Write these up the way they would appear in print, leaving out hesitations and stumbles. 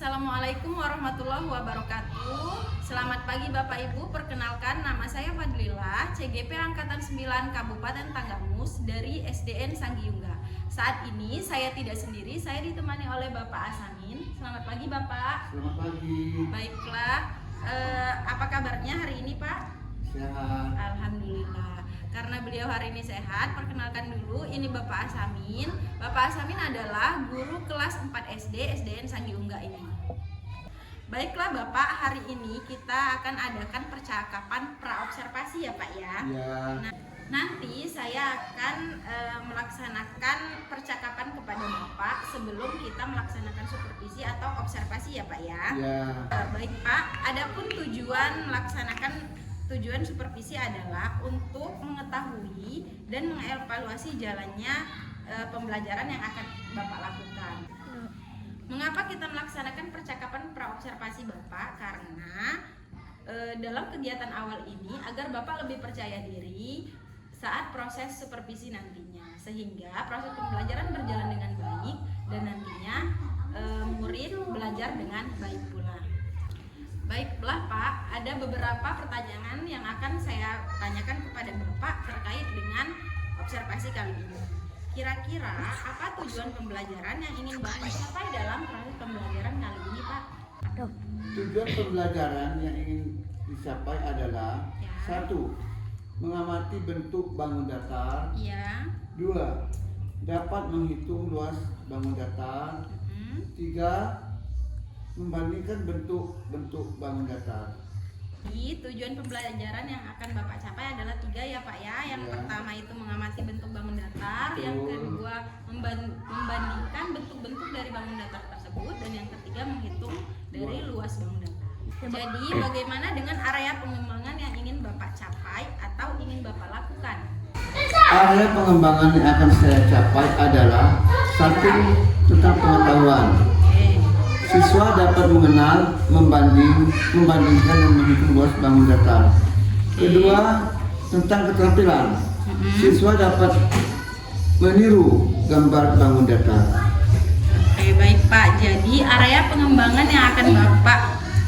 Assalamualaikum warahmatullahi wabarakatuh. Selamat pagi Bapak Ibu, perkenalkan nama saya Fadlila, CGP Angkatan 9 Kabupaten Tanggamus dari SDN Sanggiyungga. Saat ini saya tidak sendiri, saya ditemani oleh Bapak Asamin. Selamat pagi Bapak. Selamat pagi. Baiklah, apa kabarnya hari ini Pak? Sehat. Alhamdulillah. Karena beliau hari ini sehat, perkenalkan dulu, ini Bapak Asamin. Bapak Asamin adalah guru kelas 4 SD SDN Sanggiyungga ini. Baiklah Bapak, hari ini kita akan adakan percakapan praobservasi ya Pak ya. Ya. Nah, nanti saya akan melaksanakan percakapan kepada Bapak sebelum kita melaksanakan supervisi atau observasi ya Pak ya. Ya. Baik Pak, adapun tujuan supervisi adalah untuk mengetahui dan mengevaluasi jalannya pembelajaran yang akan Bapak lakukan. Mengapa kita melaksanakan percakapan praobservasi Bapak? Karena dalam kegiatan awal ini agar Bapak lebih percaya diri saat proses supervisi nantinya, sehingga proses pembelajaran berjalan dengan baik dan nantinya murid belajar dengan baik pula. Baiklah Pak, ada beberapa pertanyaan yang akan saya tanyakan kepada Bapak terkait dengan observasi kali ini. Kira-kira apa tujuan pembelajaran yang ingin Bapak capai dalam proses pembelajaran kali ini Pak? Tujuan pembelajaran yang ingin dicapai adalah Ya. 1. Mengamati bentuk bangun datar. Iya. 2. Dapat menghitung luas bangun datar. 3. Membandingkan bentuk-bentuk bangun datar. Jadi tujuan pembelajaran yang akan Bapak capai adalah 3 ya Pak ya. Yang pertama itu mengamati bentuk bangun datar, yang kedua membandingkan bentuk-bentuk dari bangun datar tersebut, dan yang ketiga menghitung dari luas bangun datar. Jadi bagaimana dengan area pengembangan yang ingin Bapak capai atau ingin Bapak lakukan? Area pengembangan yang akan saya capai adalah 1. Tentang pengetahuan. Siswa dapat mengenal, membandingkan dan menghitung luas bangun datar. Kedua, tentang keterampilan. Siswa dapat meniru gambar bangun datar. Oke, baik Pak. Jadi area pengembangan yang akan Bapak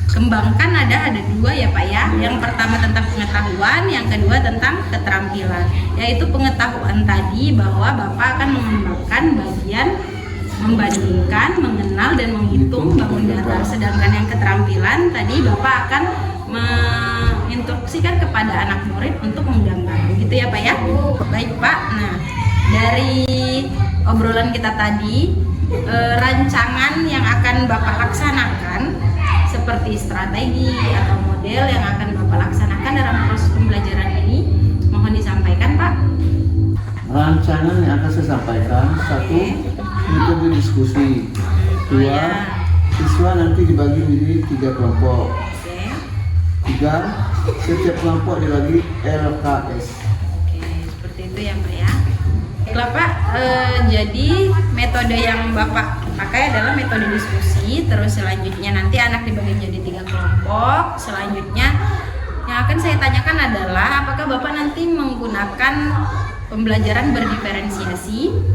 kembangkan ada 2 ya Pak ya. Yang pertama tentang pengetahuan, yang kedua tentang keterampilan. Yaitu pengetahuan tadi bahwa Bapak akan mengembangkan bagian membandingkan, mengenal, dan menghitung bangun datar. Sedangkan yang keterampilan tadi Bapak akan menginstruksikan kepada anak murid untuk menggambar. Begitu ya Pak ya? Baik Pak. Nah, dari obrolan kita tadi, rancangan yang akan Bapak laksanakan seperti strategi atau model yang akan Bapak laksanakan dalam proses pembelajaran ini, mohon disampaikan Pak. Rancangan yang akan saya sampaikan: 1. Metode diskusi. 2. Siswa nanti dibagi menjadi 3 kelompok. 3. Setiap kelompok dibagi LKS. Oke, seperti itu ya Pak ya. Baiklah Pak, jadi metode yang Bapak pakai adalah metode diskusi. Terus selanjutnya nanti anak dibagi jadi 3 kelompok. Selanjutnya yang akan saya tanyakan adalah apakah Bapak nanti menggunakan pembelajaran berdiferensiasi?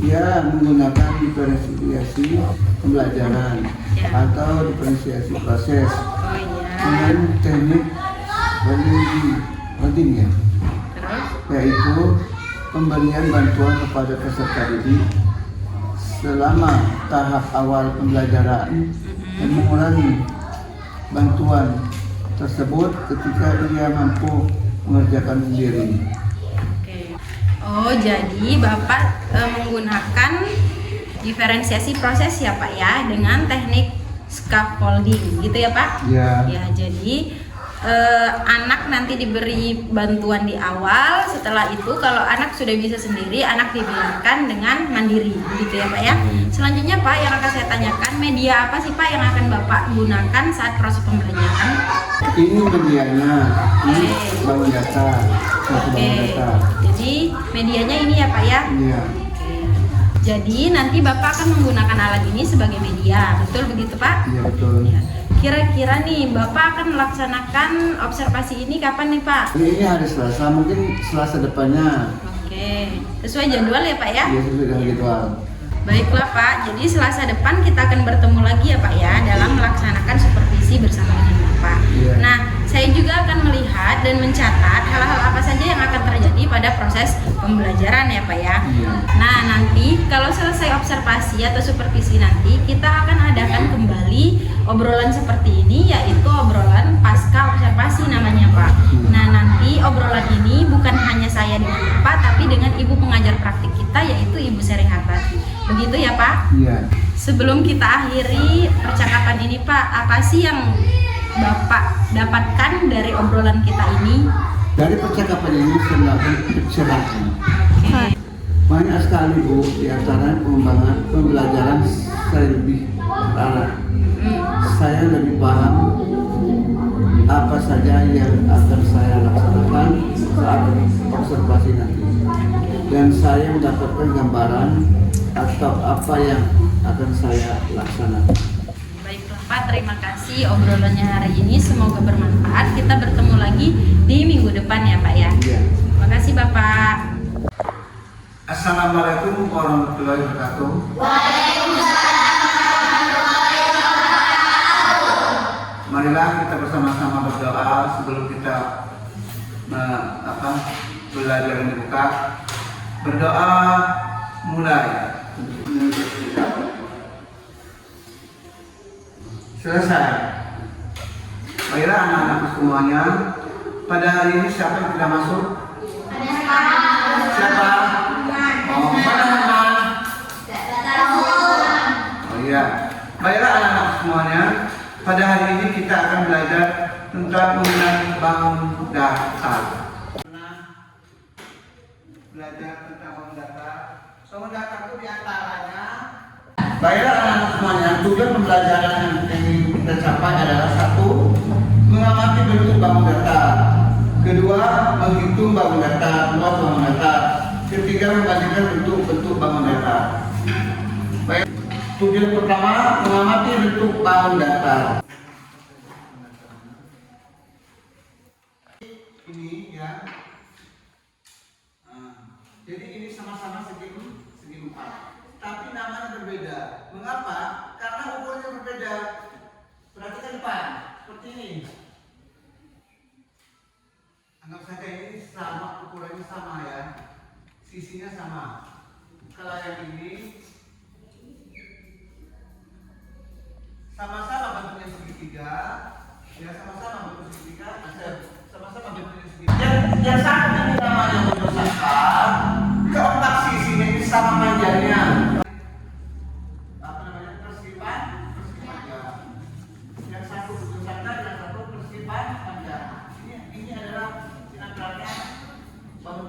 Ya, menggunakan diferensiasi pembelajaran atau diferensiasi proses Oh iya. dengan teknik banding ya, Terus? yaitu pemberian bantuan kepada peserta didik selama tahap awal pembelajaran dan mengurangi bantuan tersebut ketika ia mampu mengerjakan sendiri. Oh, jadi Bapak menggunakan diferensiasi proses ya Pak ya, dengan teknik scaffolding gitu ya Pak? Ya. Ya, jadi anak nanti diberi bantuan di awal. Setelah itu kalau anak sudah bisa sendiri, anak dibiarkan dengan mandiri gitu ya Pak ya. Selanjutnya Pak, yang akan saya tanyakan, media apa sih Pak yang akan Bapak gunakan saat proses pembelajaran? Ini medianya, ini bangun datar, bangun datar. Jadi medianya ini ya Pak ya? Iya. Jadi nanti Bapak akan menggunakan alat ini sebagai media, betul begitu Pak? Iya betul. Ya. Kira-kira nih Bapak akan melaksanakan observasi ini kapan nih Pak? Ini hari Selasa, mungkin Selasa depannya. Oke, sesuai jadwal ya Pak ya? Iya, sesuai dengan jadwal. Baiklah Pak, jadi Selasa depan kita akan bertemu lagi ya Pak ya dalam melaksanakan supervisi bersama dengan Bapak. Iya. Nah, saya juga akan melihat dan mencatat hal-hal apa saja yang akan terjadi pada proses pembelajaran ya Pak ya. Iya. Nah, nanti kalau selesai observasi atau supervisi nanti kita akan adakan kembali obrolan seperti ini, yaitu obrolan pasca observasi namanya Pak. Nah, nanti obrolan ini bukan hanya saya dengan Bapak, tapi dengan ibu pengajar praktik kita yaitu Ibu Serihartati. Begitu ya Pak? Iya. Sebelum kita akhiri percakapan ini Pak, apa sih yang Bapak dapatkan dari obrolan kita ini? Dari percakapan ini terdapat pencerahan. Oke. Banyak sekali Bu, di antara pengembangan pembelajaran saya lebih terarah. Saya lebih paham apa saja yang akan saya laksanakan saat observasi nanti. Dan saya mendapatkan gambaran atau apa yang akan saya laksanakan. Baiklah Pak, terima kasih obrolannya hari ini. Semoga bermanfaat. Kita bertemu lagi di minggu depan ya Pak ya. Iya. Terima kasih Bapak. Assalamualaikum warahmatullahi wabarakatuh. Marilah kita bersama-sama berdoa sebelum kita belajar membuka. Berdoa mulai. Selesai. Baiklah anak-anak semuanya. Pada hari ini siapa yang tidak masuk? Siapa? Oh, mana teman? Oh iya. Baiklah anak-anak semuanya. Pada hari ini kita akan belajar tentang penggunaan bangun data. Belajar tentang bangun data. Bangun data itu diantaranya. Baiklah anak-anak semuanya. Tujuan pembelajaran yang ingin kita capai adalah satu, mengamati bentuk bangun data. Kedua, menghitung bangun data, luas bangun data. Ketiga, membandingkan bentuk-bentuk bangun data. Baik, tujuan pertama, mengamati bentuk bangun data. Ini ya. Jadi ini sama-sama segi 4. Tapi namanya berbeda. Mengapa? Karena ukurannya berbeda. Perhatikan depan, seperti ini. Anggap saja ini sama, ukurannya sama ya. Sisinya sama. Kalau yang ini sama-sama bentuknya segitiga, ya sama-sama bentuk segitiga, sama-sama bentuknya segitiga. Yang satu ini namanya bentuk sangkar, keempat sisinya ini sama panjangnya. Apa namanya? Persipan ya. Yang satu bentuk sangkar, yang satu persipan panjang. Ini adalah antaranya bangun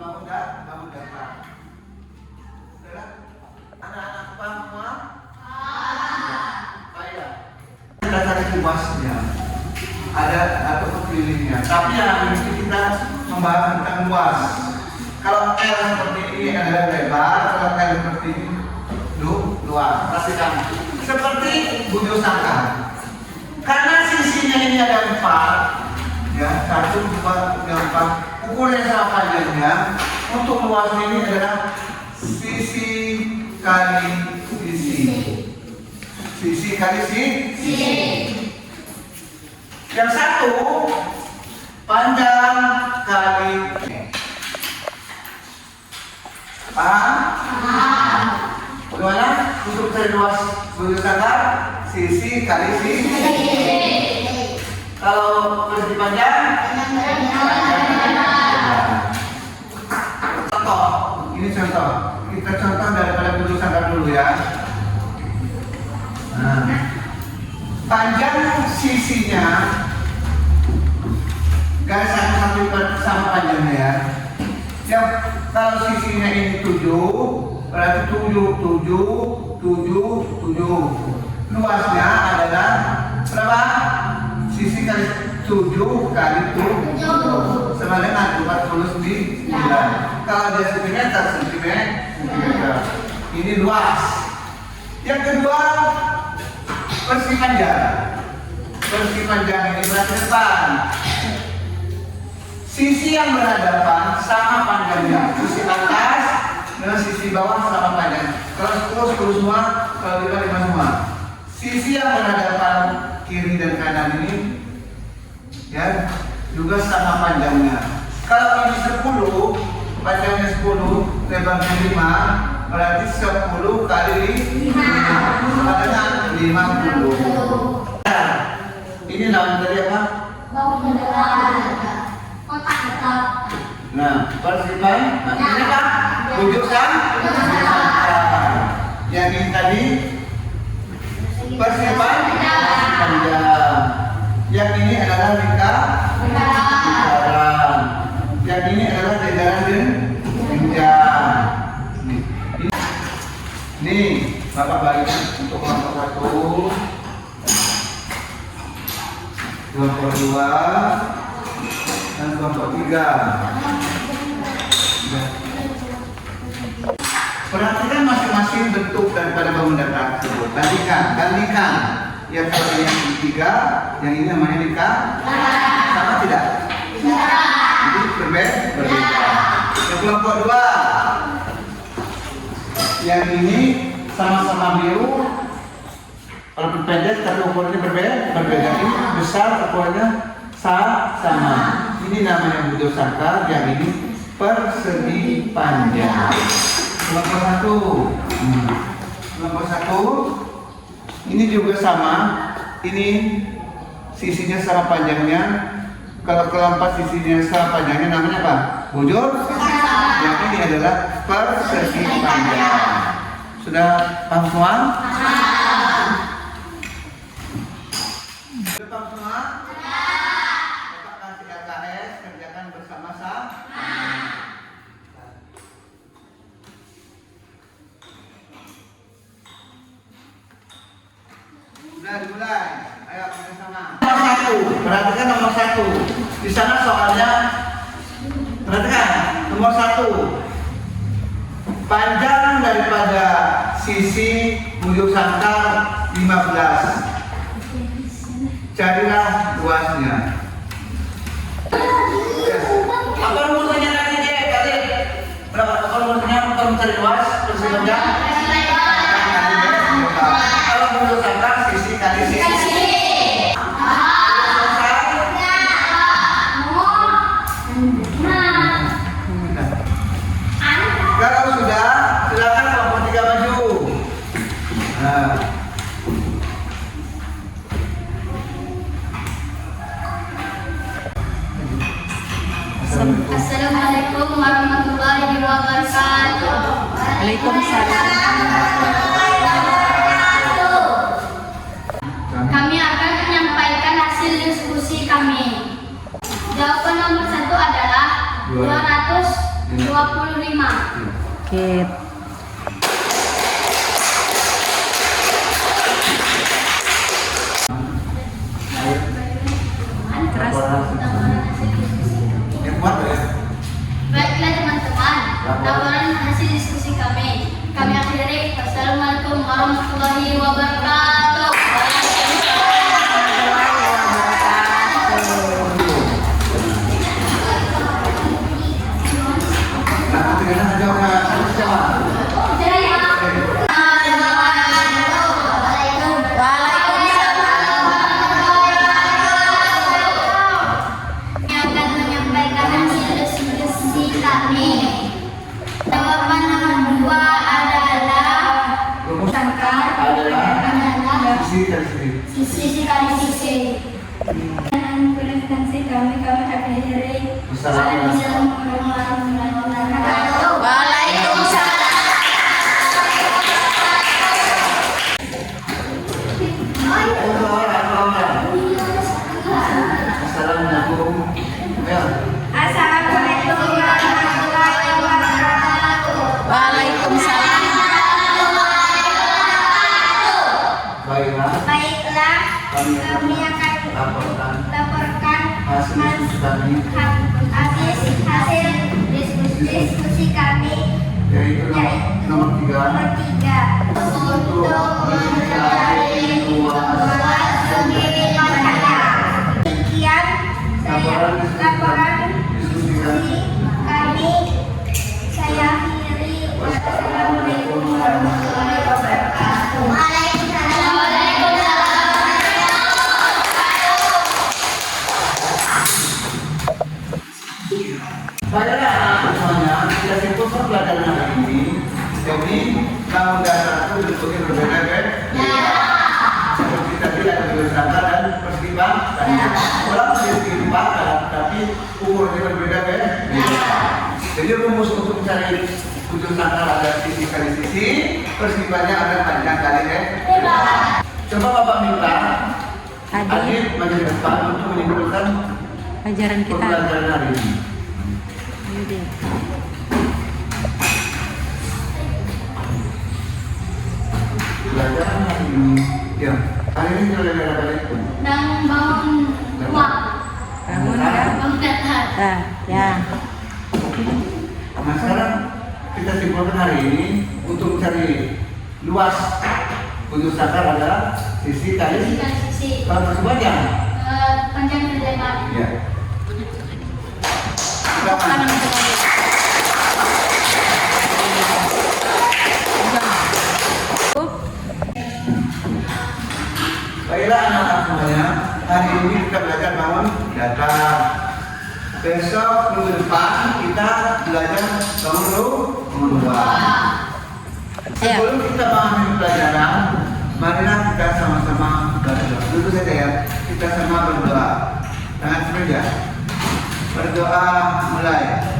data. Saudara, anak-anak paham semua? Baiklah. Data luasnya ada atau kelilingnya. Tapi yang ini kita membahas tentang luas. Kalau L seperti ini adalah lebar, kalau L seperti ini luas. Perhatikan. Seperti bujur sangkar. Karena sisinya ini ada 4, ya 1, 2, 3, 4. Ukuran sama panjangnya. Untuk luasnya ini adalah sisi kali sisi. Sisi kali sisi. Yang satu panjang kali. Paham? Bagaimana? Untuk cari luas bujur sangkar, sisi kali sisi. Kalau persegi panjang, contoh. Ini contoh. Kita contoh daripada bujur sangkar dulu ya. Nah, panjang sisinya garis satu sama panjangnya ya. Yang kalau sisinya ini 7, berarti 7. Luasnya adalah berapa? Sisi kali 7 kali 7 sama dengan 49. Kalau dia sentimeter. Ini luas. Yang kedua, persegi panjang. Persegi panjang ini berarti depan. Sisi yang berhadapan sama panjangnya. Sisi atas dengan sisi bawah sama panjang. Kalau 10 semua, kalau 5 semua. Sisi yang berhadapan kiri dan kanan ini ya juga sama panjangnya. Kalau ini 10, panjangnya 10, lebarnya 5, berarti 10 kali 5, makanya 50. Nah, ini namanya tadi apa? Kotak tetap. Nah, persipan. Nah, ini apa? Wujud sangkar. Yang ini tadi persipan panjang. Yang ini adalah lingkaran. Yang ini adalah jajaran jenjang. Nih, Bapak bagikan untuk kelompok 1, kelompok 2, dan kelompok 3. Perhatikan masing-masing bentuk daripada bangunan tersebut. Bandingkan. Ya, kalau ini yang ketiga, yang ini namanya lingkaran. Sama tidak? Jadi berbeda. Yang kelompok 2, yang ini sama-sama biru, walaupun pendek tapi ukurannya berbeda. Ini besar, ukurannya sama. Ini namanya wujud sangkar, yang ini persegi panjang. Kelompok 1, ini juga sama. Ini sisinya sama panjangnya. Kalau kelompok sisinya sama panjangnya namanya apa? Wujud. Yang ini adalah persegi panjang. Sudah paham semua? Sudah paham semua? Bapak kasih LKS, kerjakan bersama-sama. Sudah dimulai. Ayo bersama. Nomor 1. Perhatikan nomor 1. Di sana soalnya. Perhatikan nomor 1. Panjang daripada sisi wujud sangkar 15. Carilah luasnya. Apa rumusnya tadi, Dek? Tadi berapa? Apa rumusnya untuk mencari luas? Persegi panjang? Kalau wujud sangkar sisi kali sisi. Kalau sudah, silakan kelompok 3 maju. Nah. Assalamualaikum warahmatullahi wabarakatuh. Waalaikumsalam. Kami akan menyampaikan hasil diskusi kami. Jawaban nomor 1 adalah 225. Oke. Yang kuat ya? Baiklah teman-teman, laporan hasil diskusi kami. Kami akhiri. Wassalamualaikum warahmatullahi wabarakatuh. Nah, tinggal jawab. Kami akan menyampaikan hasil diskusi kami. Jawaban nomor 2 adalah sangkar adalah sisi kali sisi. Dan presensi kami akhiri. Assalamualaikum warahmatullahi wabarakatuh. Waalaikumsalam. Assalamualaikum. Ya. Assalamualaikum warahmatullahi wabarakatuh. Waalaikumsalam. Baiklah, kami akan laporkan hasil diskusi kami, Yaitu nomor 3. Untuk mencari luas segi panjang. Sekian laporan diskusi kami. Saya akhiri. Jadi rumus untuk mencari ujung sangkal ada sisi kali sisi, persimpangannya ada panjang kali lebar. Coba Bapak minta Adit maju ke depan untuk menyimpulkan Pelajaran kita. pembelajaran hari ini. Ayo deh. Pelajaran hari ini, ya. Hari ini kita belajar apa itu? Dan bangun rumah. Bangun ya. Bangun datar. Nah, ya. Nah sekarang kita simpulkan hari ini untuk mencari luas ujung sangkal adalah sisi kali Sisi. kalau masih panjang. Panjang dan lebar. Ya. Silakan. Baiklah anak-anak semuanya, hari ini kita belajar bangun datar. Besok minggu depan kita belajar bangun luar. Sebelum kita memahami pelajaran, marilah kita sama-sama berdoa. Dulu saja ya, kita sama berdoa. Tangan semeja. Berdoa mulai.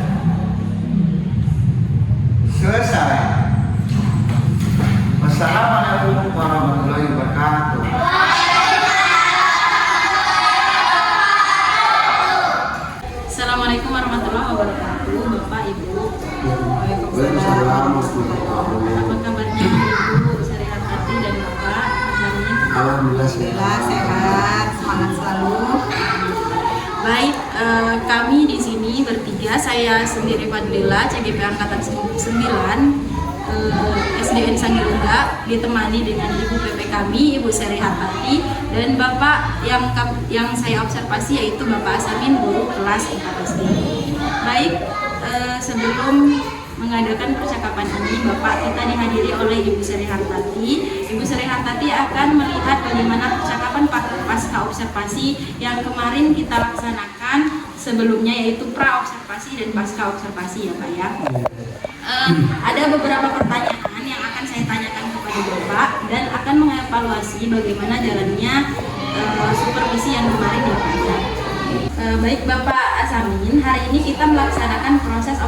Selesai. Wassalamualaikum warahmatullahi wabarakatuh. Assalamualaikum warahmatullahi wabarakatuh, Bapak Ibu. Waalaikumsalam. Apa kabarnya Ibu Syariat Hati dan Bapak? Alhamdulillah Sehat, semangat selalu. Baik, kami di sini bertiga, saya sendiri Fadlila, CGP Angkatan 9, SDN Sanggilunda, ditemani dengan Ibu PP kami, Ibu Syariat Hati, dan Bapak yang saya observasi yaitu Bapak Asamin, guru kelas 4 SD. Baik, sebelum mengadakan percakapan ini, Bapak kita dihadiri oleh Ibu Syariat Hati. Ibu Syariat Hati akan melihat bagaimana percakapan pasca observasi yang kemarin kita laksanakan sebelumnya, yaitu pra observasi dan pasca observasi ya Pak ya. Ada beberapa pertanyaan yang akan saya tanyakan kepada Bapak dan akan mengevaluasi bagaimana jalannya supervisi yang kemarin ya Pak ya. Baik Bapak Asamin, hari ini kita melaksanakan proses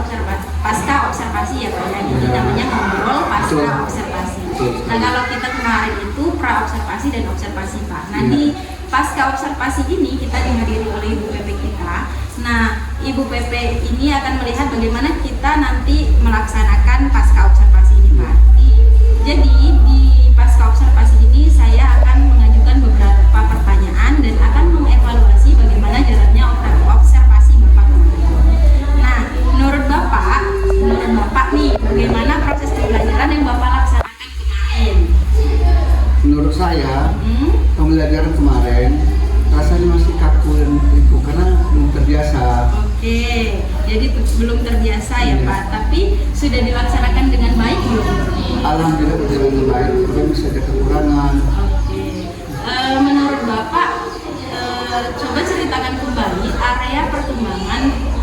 pasca observasi ya Pak ya. Jadi namanya ngobrol pasca observasi. Nah kalau kita kemarin itu pra observasi dan observasi Pak. Nah di pasca observasi ini kita dihadiri oleh Ibu PP kita. Nah Ibu PP ini akan melihat bagaimana kita nanti melaksanakan pasca observasi ini Pak. Jadi di pasca observasi ini saya akan mengajukan beberapa pertanyaan dan akan mengevaluasi bagaimana jalannya observasi Bapak kemarin. Nah, menurut Bapak nih, bagaimana proses pembelajaran yang Bapak laksanakan kemarin? Menurut saya, pembelajaran kemarin rasanya masih kaku dan itu karena belum terbiasa. Oke, jadi belum terbiasa ya Pak, tapi sudah dilaksanakan dengan baik belum? Alhamdulillah berjalan dengan baik, tapi masih ada kekurangan. Oke, menurut Bapak, coba ceritakan kembali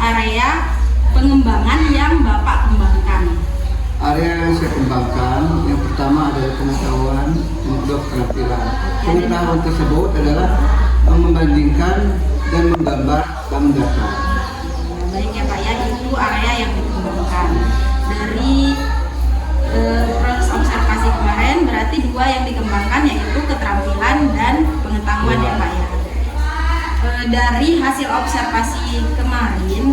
area pengembangan yang Bapak kembangkan. Area yang saya kembangkan, yang pertama adalah pengetahuan, yang kedua keterampilan. Pengetahuan tersebut adalah membandingkan dan menggambar bangun data. Baik ya Pak ya, itu area yang dikembangkan. Dari proses observasi kemarin berarti dua yang dikembangkan, yaitu keterampilan dan pengetahuan ya Pak ya. Dari hasil observasi kemarin,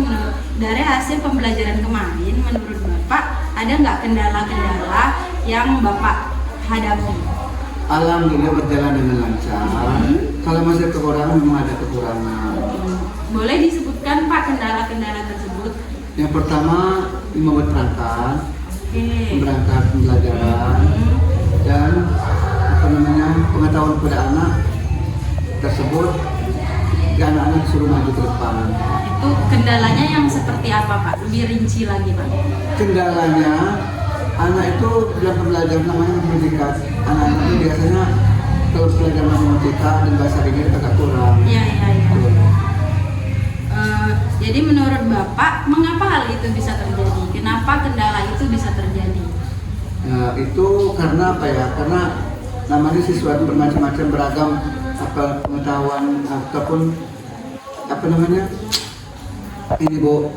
dari hasil pembelajaran kemarin, menurut Bapak ada nggak kendala-kendala yang Bapak hadapi? Alhamdulillah berjalan dengan lancar. Kalau masih kekurangan, memang ada kekurangan. Boleh disebutkan Pak kendala-kendala tersebut? Yang pertama, membuat perangkat, Oke. berangkat pembelajaran, dan pengetahuan kepada anak tersebut, anak-anak disuruh maju ke depan. Itu kendalanya yang seperti apa Pak? Lebih rinci lagi Pak. Kendalanya, anak itu dalam pembelajaran namanya matematika. Anak-anak itu biasanya kalau pelajaran matematika dan bahasa Inggris agak kurang. Iya. Jadi menurut Bapak, mengapa hal itu bisa terjadi? Kenapa kendala itu bisa terjadi? Itu karena apa ya? Karena namanya siswa bermacam-macam beragam pengetahuan ataupun ini Bu,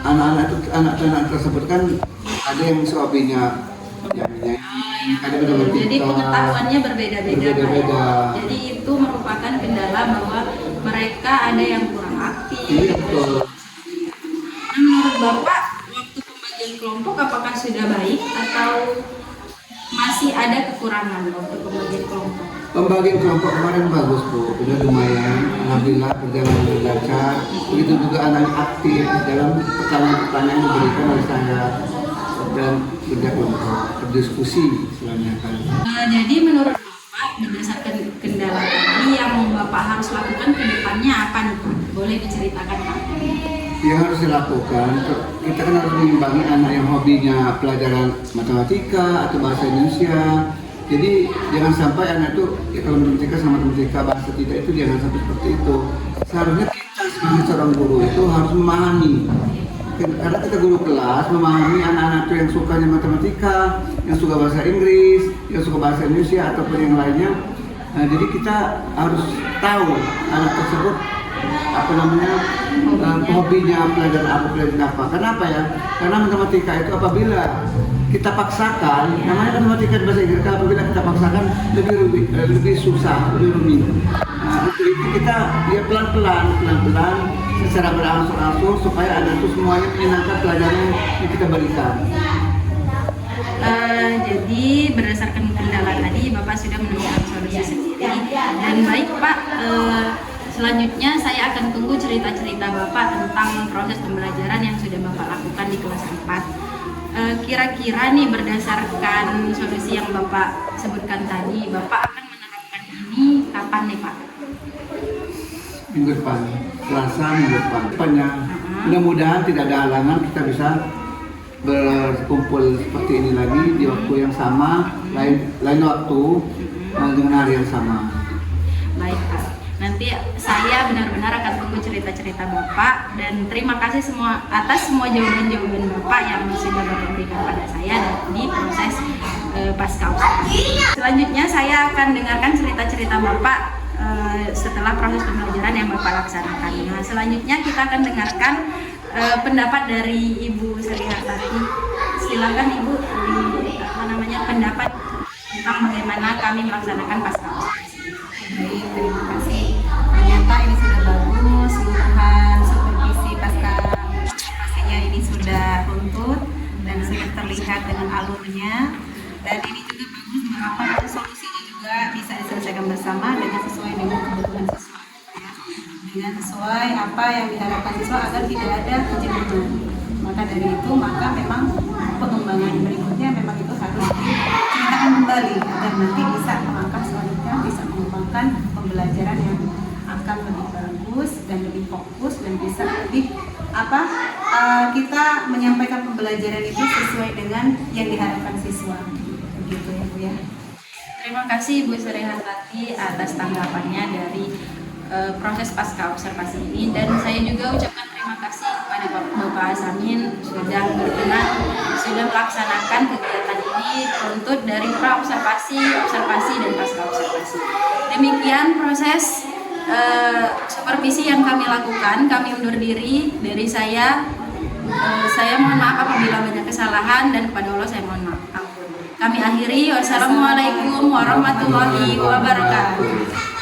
anak-anak tersebut kan ada yang hobinya yang menyanyi, ada matematika. Jadi pengetahuannya berbeda-beda. Berbeda-beda. Jadi itu merupakan kendala bahwa mereka ada yang kurang aktif. Iya betul. Nah, menurut Bapak, waktu pembagian kelompok apakah sudah baik atau masih ada kekurangan waktu pembagian kelompok? Pembagian kelompok kemarin bagus Bu, sudah lumayan, alhamdulillah berjalan dengan lancar. Begitu juga anak aktif dalam pertanyaan-pertanyaan yang diberikan oleh saya dan kerja kelompok, berdiskusi istilahnya kan. Jadi menurut Bapak, berdasarkan kendala tadi yang Bapak harus lakukan ke depannya apa nih Pak? Boleh diceritakan Pak? Yang harus dilakukan, kita kan harus mengimbangi anak yang hobinya pelajaran matematika atau bahasa Indonesia. Jadi jangan sampai anak itu ya kalau matematika sama matematika bahasa tidak itu jangan sampai seperti itu. Seharusnya kita sebagai seorang guru itu harus memahami. Karena kita guru kelas memahami anak-anak itu yang sukanya matematika, yang suka bahasa Inggris, yang suka bahasa Indonesia ataupun yang lainnya. Nah, jadi kita harus tahu anak tersebut hobinya pelajaran apa. Kenapa ya? Karena matematika itu apabila kita paksakan, namanya matematika bahasa Inggris, apabila kita paksakan lebih susah, lebih rumit. Nah, untuk itu kita ya pelan-pelan secara berangsur-angsur supaya anak itu semuanya menyenangkan pelajaran yang kita berikan. Jadi berdasarkan kendala tadi Bapak sudah menemukan solusi sendiri dan baik Pak. Selanjutnya saya akan tunggu cerita-cerita Bapak tentang proses pembelajaran yang sudah Bapak lakukan di kelas 4. Kira-kira nih berdasarkan solusi yang Bapak sebutkan tadi, Bapak akan menerapkan ini kapan nih Pak? Minggu depan, Selasa minggu depannya. Mudah-mudahan tidak ada halangan, kita bisa berkumpul seperti ini lagi di waktu yang sama, lain waktu dengan hari yang sama. Baik Pak. Nanti saya benar-benar akan tunggu cerita-cerita Bapak dan terima kasih atas semua jawaban-jawaban Bapak yang sudah Bapak berikan pada saya di proses pasca observasi. Selanjutnya saya akan dengarkan cerita-cerita Bapak setelah proses pembelajaran yang Bapak laksanakan. Nah, selanjutnya kita akan dengarkan pendapat dari Ibu Sri Hartati. Silakan Ibu pendapat tentang bagaimana kami melaksanakan pasca observasi. Baik, terima kasih. Ternyata ini sudah bagus, seluruhan supervisi pasca observasinya ini sudah runtut dan sudah terlihat dengan alurnya. Dan ini juga bagus mengapa solusinya juga bisa diselesaikan bersama dengan sesuai dengan kebutuhan siswa, ya. Dengan sesuai apa yang diharapkan siswa agar tidak ada kejenuhan. Maka dari itu memang pengembangan berikutnya memang itu harus diceritakan kembali agar nanti bisa mengangkat selanjutnya, bisa mengembangkan pembelajaran yang akan lebih bagus dan lebih fokus dan bisa lebih kita menyampaikan pembelajaran itu sesuai dengan yang diharapkan siswa. Begitu ya Bu ya. Terima kasih Ibu Sri Hartati atas tanggapannya dari proses pasca observasi ini dan saya juga ucapkan terima kasih kepada Bapak Asamin sudah berkenan sudah melaksanakan kegiatan ini runtut dari pra observasi, observasi dan pasca observasi. Demikian proses supervisi yang kami lakukan. Kami undur diri dari saya. Saya mohon maaf apabila banyak kesalahan dan kepada Allah saya mohon maaf. Kami akhiri. Wassalamualaikum warahmatullahi wabarakatuh.